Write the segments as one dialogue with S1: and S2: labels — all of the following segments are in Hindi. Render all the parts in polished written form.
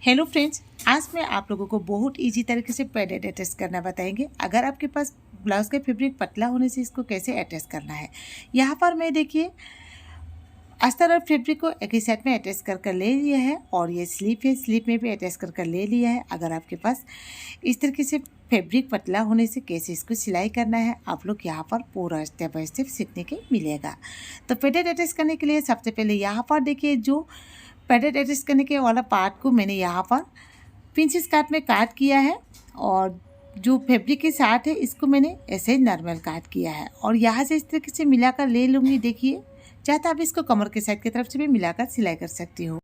S1: हेलो फ्रेंड्स, आज मैं आप लोगों को बहुत इजी तरीके से पैडेड अटैच करना बताएंगे। अगर आपके पास ब्लाउज का फैब्रिक पतला होने से इसको कैसे अटैच करना है। यहाँ पर मैं देखिए अस्तर और फैब्रिक को एक ही साइड में अटैच कर ले लिया है और ये स्लीप है, स्लीप में भी अटैच कर ले लिया है। अगर आपके पास इस तरीके से फैब्रिक पतला होने से कैसे इसको सिलाई करना है आप लोग यहाँ पर पूरा स्टेप बाय स्टेप सीखने के मिलेगा। तो पैडेड अटैच करने के लिए सबसे पहले यहाँ पर देखिए जो पैडेड अटैच करने के वाला पार्ट को मैंने यहाँ पर पिंचेस काट में काट किया है और जो फैब्रिक के साथ है इसको मैंने ऐसे नॉर्मल काट किया है और यहाँ से इस तरीके से मिलाकर ले लूँगी। देखिए चाहता आप इसको कमर के साइड की तरफ से भी मिलाकर सिलाई कर सकती हो।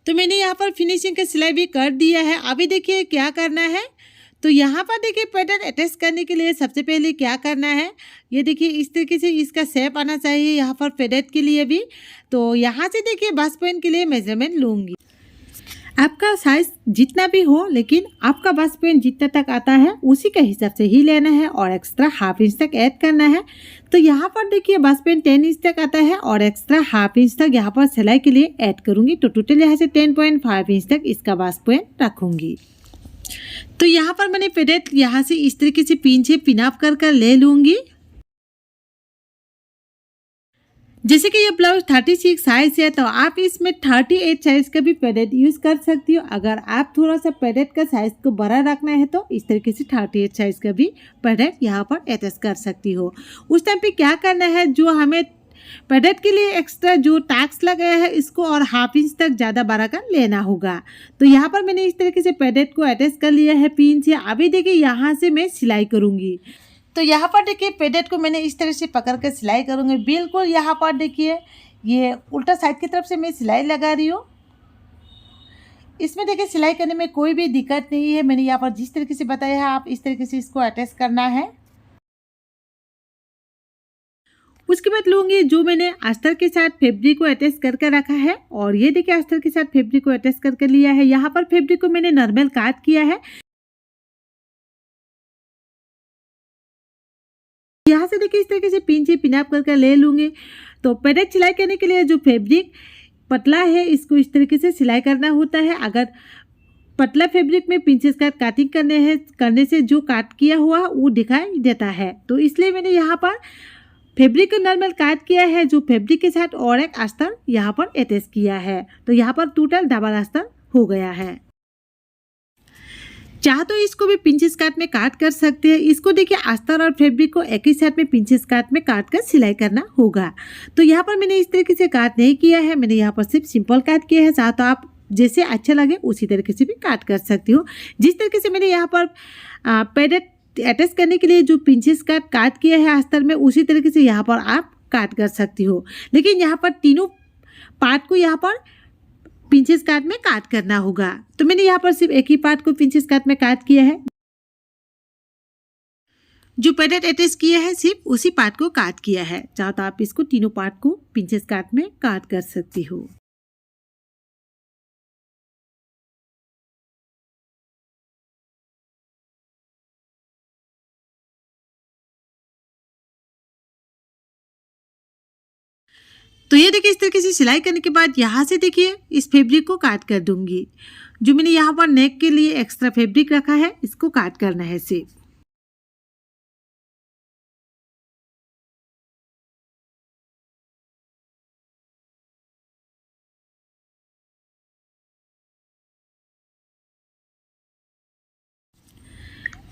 S1: तो मैंने यहाँ पर फिनिशिंग का सिलाई भी कर दिया है। अभी देखिए क्या करना है। तो यहाँ पर देखिए पैटर्न अटैच करने के लिए सबसे पहले क्या करना है, ये देखिए इस तरीके से इसका शेप आना चाहिए यहाँ पर पैडेड के लिए भी। तो यहाँ से देखिए बस पॉइंट के लिए मेजरमेंट लूँगी। आपका साइज जितना भी हो लेकिन आपका बस पॉइंट जितना तक आता है उसी के हिसाब से ही लेना है और एक्स्ट्रा हाफ इंच तक ऐड करना है। तो यहाँ पर देखिए बस पॉइंट 10 इंच तक आता है और एक्स्ट्रा हाफ इंच तक यहाँ पर सिलाई के लिए ऐड करूँगी। तो टोटल यहाँ से 10.5 इंच तक इसका बस पॉइंट रखूँगी। तो यहाँ पर मैंने पैडेड यहाँ से इस तरीके से पिन से पिन अप कर ले लूँगी। जैसे कि ये ब्लाउज 36 साइज है तो आप इसमें 38 साइज का भी पैडेड यूज़ कर सकती हो। अगर आप थोड़ा सा पैडेड का साइज को बड़ा रखना है तो इस तरीके से 38 साइज का भी पैडेड यहाँ पर अटैच कर सकती हो। उस टाइम पे क्या करना है, जो हमें पैडेड के लिए एक्स्ट्रा जो टैक्स लगाया है इसको और हाफ इंच तक ज़्यादा बड़ा कर लेना होगा। तो यहाँ पर मैंने इस तरीके से पैडेड को अटैच कर लिया है पिन से। अभी देखिए यहाँ से मैं सिलाई करूँगी। तो यहाँ पर देखिए पैडेड को मैंने इस तरह से पकड़ कर सिलाई करूँगी। बिल्कुल यहाँ पर देखिए ये उल्टा साइड की तरफ से मैं सिलाई लगा रही हूँ। इसमें देखिए सिलाई करने में कोई भी दिक्कत नहीं है। मैंने यहाँ पर जिस तरीके से बताया है आप इस तरीके से इसको अटैच करना है। उसके बाद लूँगी जो मैंने अस्तर के साथ फैब्रिक को अटैच करके रखा है और ये देखिए अस्तर के साथ फैब्रिक को अटैच करके लिया है। यहाँ पर फैब्रिक को मैंने नॉर्मल काट किया है। यहाँ से देखिए इस तरीके से पिन से पिन अप करके ले लूँगी। तो पैडेड सिलाई करने के लिए जो फैब्रिक पतला है इसको इस तरीके से सिलाई करना होता है। अगर पतला फैब्रिक में पिंचेस का काटिंग करने से जो काट किया हुआ वो दिखाई देता है। तो इसलिए मैंने यहाँ पर फैब्रिक को नॉर्मल काट किया है, जो फैब्रिक के साथ और एक अस्तर यहाँ पर अटैच किया है। तो यहाँ पर टोटल डबल अस्तर हो गया है। चाह तो इसको भी पिंचेस काट में काट कर सकते हैं। इसको देखिए अस्तर और फैब्रिक को एक ही साथ में पिंचेस काट में काट कर सिलाई करना होगा। तो यहाँ पर मैंने इस तरीके से काट नहीं किया है, मैंने यहाँ पर सिर्फ सिंपल काट किया है। चाह तो आप जैसे अच्छा लगे उसी तरीके से भी काट कर सकती हो। जिस तरीके से मैंने यहाँ पर पैडेड अटैच करने के लिए जो पिंचेस काट किया है अस्तर में, उसी तरीके से यहाँ पर आप काट कर सकती हो। लेकिन यहाँ पर तीनों पार्ट को यहाँ पर पिंचेस काट में काट करना होगा। तो मैंने यहाँ पर सिर्फ एक ही पार्ट को पिंचेस काट में काट किया है। जो पैडेड अटैच किया है सिर्फ उसी पार्ट को काट किया है। चाहो तो आप इसको तीनों पार्ट को पिंचेस काट में काट कर सकती हो। तो ये देखिए इस तरीके से सिलाई करने के बाद यहाँ से देखिए इस फैब्रिक को काट कर दूंगी। जो मैंने यहाँ पर नेक के लिए एक्स्ट्रा फैब्रिक रखा है इसको काट करना है सिर्फ।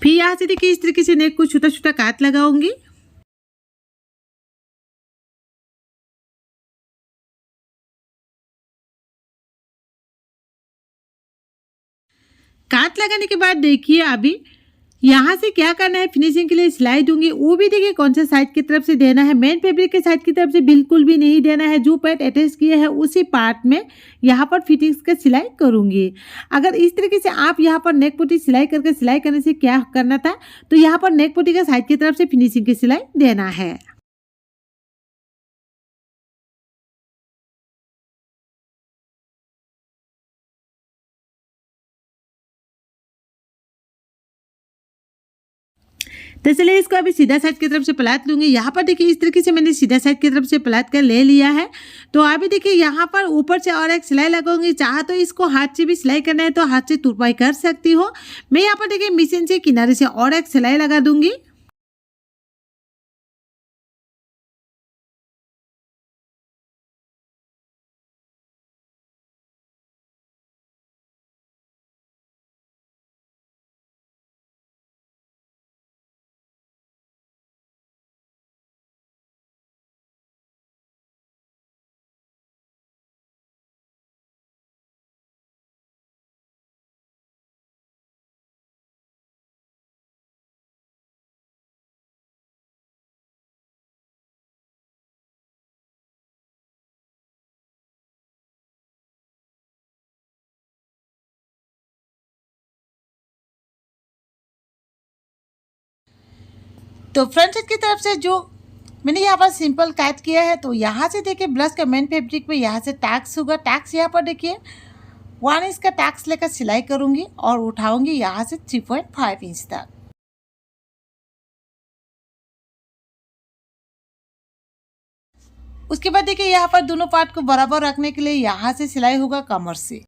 S1: फिर यहाँ से देखिए इस तरीके से नेक को छोटा छोटा काट लगाऊंगी। काट लगाने के बाद देखिए अभी यहाँ से क्या करना है, फिनिशिंग के लिए सिलाई दूंगी। वो भी देखिए कौन सा साइड की तरफ से देना है, मेन फैब्रिक के साइड की तरफ से बिल्कुल भी नहीं देना है। जो पार्ट अटैच किया है उसी पार्ट में यहाँ पर फिटिंग्स का सिलाई करूंगी। अगर इस तरीके से आप यहाँ पर नेक पट्टी सिलाई करके सिलाई करने से क्या करना था, तो यहाँ पर नेक पट्टी का साइड की तरफ से फिनिशिंग की सिलाई देना है। तो चलिए इसको अभी सीधा साइड की तरफ से पलट लूंगी। यहाँ पर देखिए इस तरीके से मैंने सीधा साइड की तरफ से पलट कर ले लिया है। तो अभी देखिए यहाँ पर ऊपर से और एक सिलाई लगाऊंगी। चाहे तो इसको हाथ से भी सिलाई करना है तो हाथ से तुरपाई कर सकती हो। मैं यहाँ पर देखिए मशीन से किनारे से और एक सिलाई लगा दूंगी। तो फ्रंट साइड की तरफ से जो मैंने यहाँ पर सिंपल काट किया है, तो यहाँ से देखिए ब्लाउज का मेन फैब्रिक पे यहाँ से टैक्स होगा। टैक्स यहाँ पर देखिए 1 इंच का टैक्स लेकर सिलाई करूंगी और उठाऊंगी यहाँ से 3.5 इंच तक। उसके बाद देखिए यहाँ पर दोनों पार्ट को बराबर रखने के लिए यहाँ से सिलाई होगा कमर से।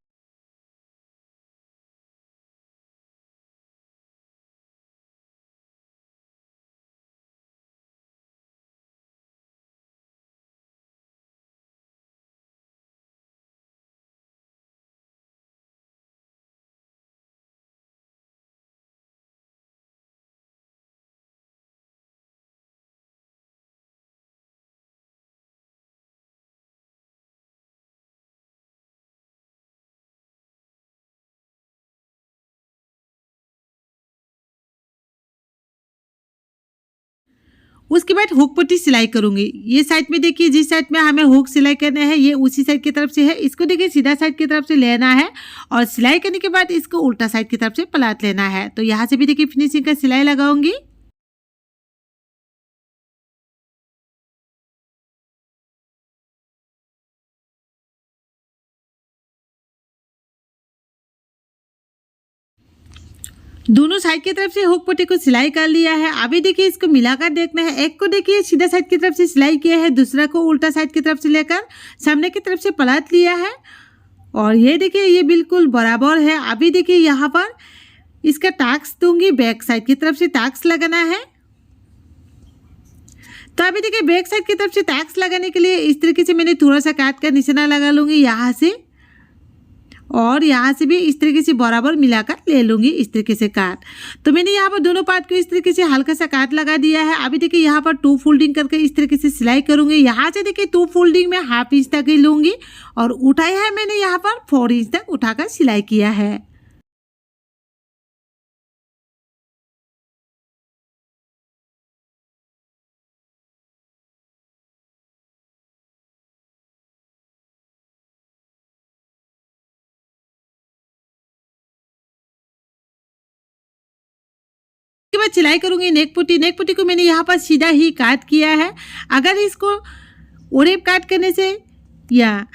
S1: उसके बाद हुक पट्टी सिलाई करूंगी। ये साइड में देखिए जिस साइड में हमें हुक सिलाई करना है ये उसी साइड की तरफ से है। इसको देखिए सीधा साइड की तरफ से लेना है और सिलाई करने के बाद इसको उल्टा साइड की तरफ से पलट लेना है। तो यहाँ से भी देखिए फिनिशिंग का सिलाई लगाऊंगी। दोनों साइड की तरफ से हुक पट्टी को सिलाई कर लिया है। अभी देखिए इसको मिलाकर देखना है। एक को देखिए सीधा साइड की तरफ से सिलाई किया है, दूसरा को उल्टा साइड की तरफ से लेकर सामने की तरफ से पलट लिया है और ये देखिए ये बिल्कुल बराबर है। अभी देखिए यहाँ पर इसका टैक्स दूंगी, बैक साइड की तरफ से टैक्स लगाना है। तो अभी देखिए बैक साइड की तरफ से टैक्स लगाने के लिए इस तरीके से मैंने थोड़ा सा काट कर निशाना लगा लूँगी यहाँ से और यहाँ से भी इस तरीके से बराबर मिलाकर ले लूँगी इस तरीके से काट। तो मैंने यहाँ पर दोनों पार्ट को इस तरीके से हल्का सा काट लगा दिया है। अभी देखिए यहाँ पर 2 फोल्डिंग करके इस तरीके से सिलाई करूँगी। यहाँ से देखिए 2 फोल्डिंग में हाफ इंच तक ही लूँगी और उठाया है मैंने यहाँ पर 4 इंच तक उठाकर सिलाई किया है। बाद सिलाई करूँगी नेक पट्टी। नेक पट्टी को मैंने यहाँ पर सीधा ही काट किया है। अगर इसको ओरेप काट करने से या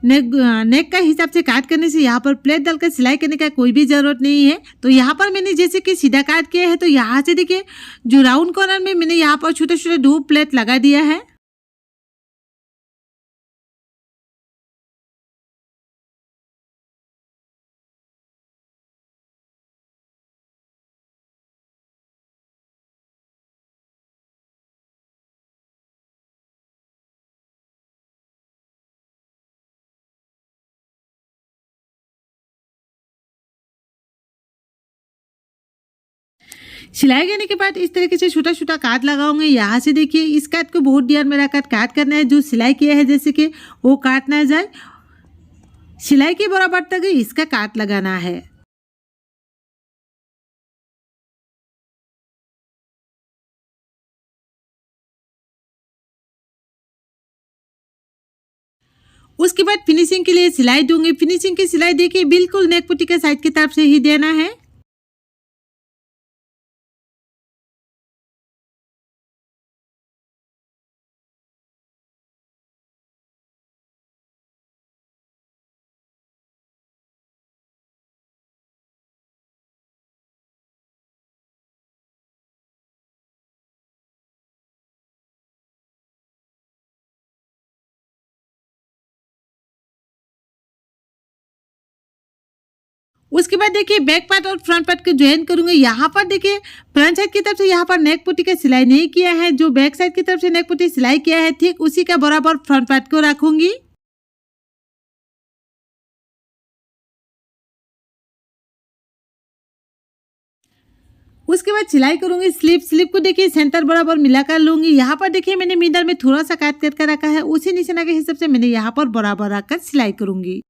S1: नेक का हिसाब से काट करने से यहाँ पर प्लेट डालकर सिलाई करने का कोई भी ज़रूरत नहीं है। तो यहाँ पर मैंने जैसे कि सीधा काट किया है, तो यहाँ से देखिए जो राउंड कॉर्नर में मैंने यहाँ पर छोटे छोटे 2 प्लेट लगा दिया है। सिलाई करने के बाद इस तरीके से छोटा छोटा काट लगाऊंगी। यहाँ से देखिए इस काट को बहुत ध्यान में रखकर काट करना है। जो सिलाई किया है जैसे कि वो काट ना जाए, सिलाई के बराबर तक इसका काट लगाना है। उसके बाद फिनिशिंग के लिए सिलाई दूंगी। फिनिशिंग की सिलाई देखिए बिल्कुल नेक पट्टी के साइड की तरफ से ही देना है। उसके बाद देखिए बैक पार्ट और फ्रंट पार्ट को ज्वाइन करूंगी। यहाँ पर देखिए फ्रंट साइड की तरफ से यहाँ पर नेक पट्टी का सिलाई नहीं किया है। जो बैक साइड की तरफ से नेक पट्टी सिलाई किया है ठीक उसी का बराबर फ्रंट पार्ट को रखूंगी। उसके बाद सिलाई करूंगी स्लीव। स्लीव को देखिए सेंटर बराबर मिलाकर लूंगी। यहाँ पर देखिए मैंने मिडल में थोड़ा सा काट करके रखा है, उसी निशाना के हिसाब से मैंने यहाँ पर बराबर रखकर सिलाई करूंगी।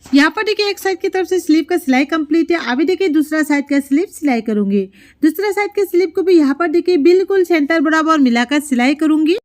S1: यहाँ पर देखिए एक साइड की तरफ से स्लीव का सिलाई कंप्लीट है। अभी देखिए दूसरा साइड का स्लीव सिलाई करूंगी। दूसरा साइड के स्लीव को भी यहाँ पर देखिए बिल्कुल सेंटर बराबर मिलाकर सिलाई करूंगी।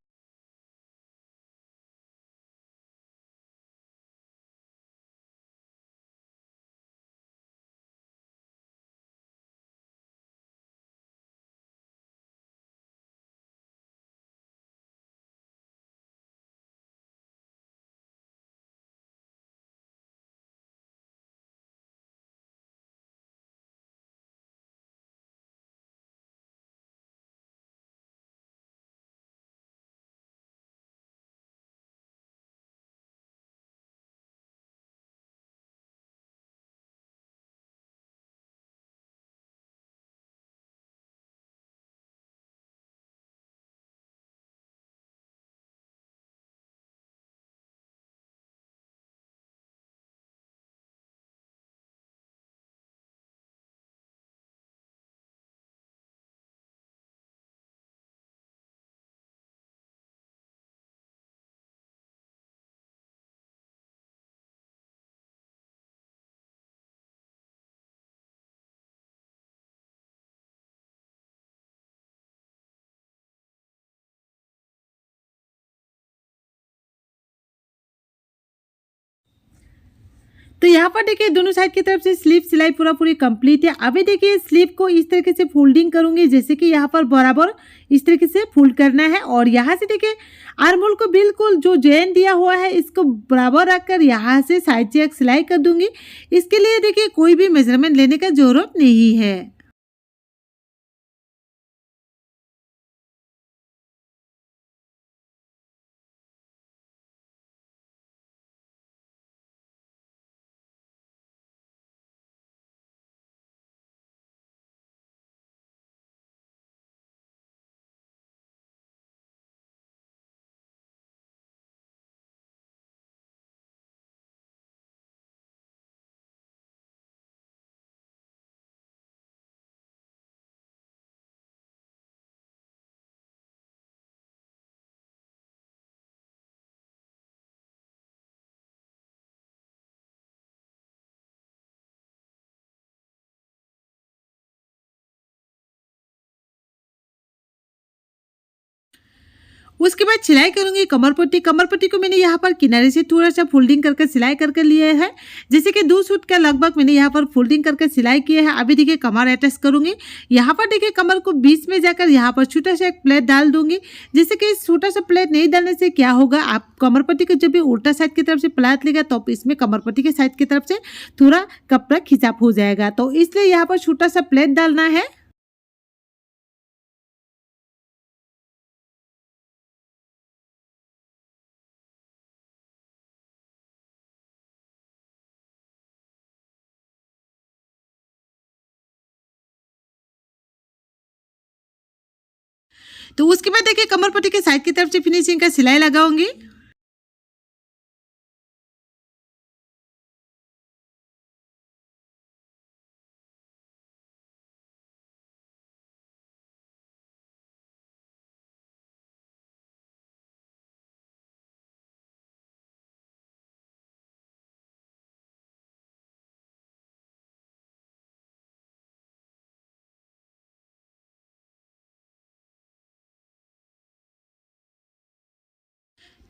S1: तो यहाँ पर देखिए दोनों साइड की तरफ से स्लीव सिलाई पूरा पूरी कंप्लीट है। अभी देखिए स्लीव को इस तरीके से फोल्डिंग करूंगी, जैसे कि यहाँ पर बराबर इस तरीके से फोल्ड करना है। और यहाँ से देखिए आर्म होल को बिल्कुल जो जॉइन दिया हुआ है इसको बराबर रखकर यहाँ से साइड से एक सिलाई कर दूंगी। इसके लिए देखिए कोई भी मेजरमेंट लेने का जरूरत नहीं है। उसके बाद सिलाई करूंगी कमर पट्टी। कमर पट्टी को मैंने यहाँ पर किनारे से थोड़ा सा फोल्डिंग करके सिलाई करके लिए है, जैसे कि 2 सूट का लगभग मैंने यहाँ पर फोल्डिंग करके सिलाई किया है। अभी देखिए कमर अटैच करूंगी। यहाँ पर देखिए कमर को बीच में जाकर यहाँ पर छोटा सा एक प्लेट डाल दूंगी। जैसे कि छोटा सा प्लेट नहीं डालने से क्या होगा, आप कमर पट्टी को जब भी उल्टा साइड की तरफ से प्लेट लेगा तो इसमें कमर पट्टी के साइड की तरफ से थोड़ा कपड़ा खिंचाव हो जाएगा, तो इसलिए यहाँ पर छोटा सा प्लेट डालना है। तो उसके बाद देखिए कमर पट्टी के साइड की तरफ से फिनिशिंग का सिलाई लगाऊंगी।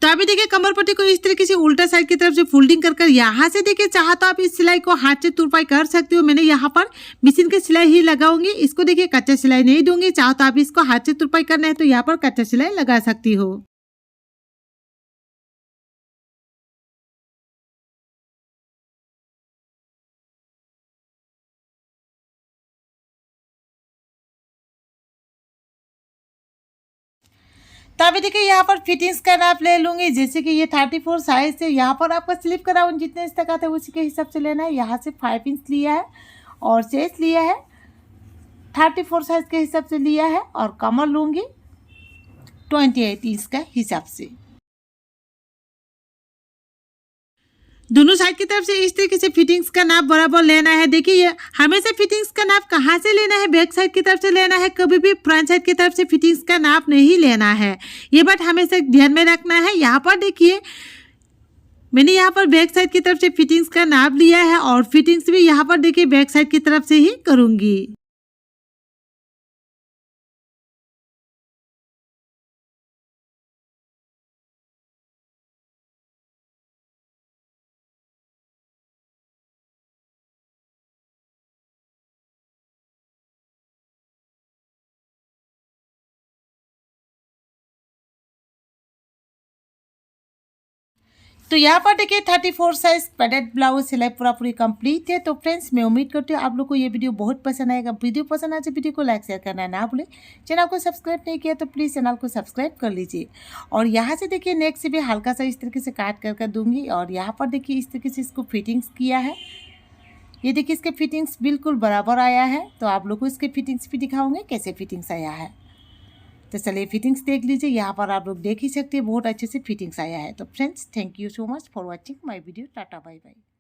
S1: तो अभी देखिए कमर पट्टी को इस तरीके से उल्टा साइड की तरफ से फोल्डिंग कर यहाँ से देखिए चाहा तो आप इस सिलाई को हाथ से तुरपाई कर सकते हो। मैंने यहाँ पर मशीन की सिलाई ही लगाऊंगी, इसको देखिए कच्चा सिलाई नहीं दूंगी। चाहो तो आप इसको हाथ से तुरपाई करना है तो यहाँ पर कच्चा सिलाई लगा सकती हो। तो अभी देखिए यहाँ पर फिटिंग्स का नाप ले लूंगी, जैसे कि ये 34 साइज है। यहाँ पर आपका स्लीव का राउंड जितने इंच तक आता है उसी के हिसाब से लेना है। यहाँ से 5 इंच लिया है और चेस्ट लिया है 34 साइज के हिसाब से लिया है, और कमर लूंगी 28 इंच का हिसाब से। दोनों साइड की तरफ से इस तरीके से फिटिंग्स का नाप बराबर लेना है। देखिए हमेशा फिटिंग्स का नाप कहाँ से लेना है, बैक साइड की तरफ से लेना है, कभी भी फ्रंट साइड की तरफ से फिटिंग्स का नाप नहीं लेना है। ये बात हमेशा ध्यान में रखना है। यहाँ पर देखिए मैंने यहाँ पर बैक साइड की तरफ से फिटिंग्स का नाप लिया है, और फिटिंग्स भी यहाँ पर देखिए बैक साइड की तरफ से ही करूँगी। तो यहाँ पर देखिए 34 साइज पैडेड ब्लाउज सिलाई पूरा पूरी कंप्लीट है। तो फ्रेंड्स मैं उम्मीद करती हूँ आप लोग को ये वीडियो बहुत पसंद आएगा। वीडियो पसंद आए तो वीडियो को लाइक शेयर करना ना भूलें। चैनल को सब्सक्राइब नहीं किया तो प्लीज़ चैनल को सब्सक्राइब कर लीजिए। और यहाँ से देखिए नेक से भी हल्का सा इस तरीके से काट कर दूंगी, और यहाँ पर देखिए इस तरीके से इसको फिटिंग्स किया है। ये देखिए इसके फिटिंग्स बिल्कुल बराबर आया है। तो आप लोग को इसके फिटिंग्स भी दिखाऊंगे कैसे फिटिंग्स आया है। तो चलिए फिटिंग्स देख लीजिए। यहाँ पर आप लोग देख ही सकते हैं बहुत अच्छे से फिटिंग्स आया है। तो friends thank you so much for watching my video. Tata bye bye.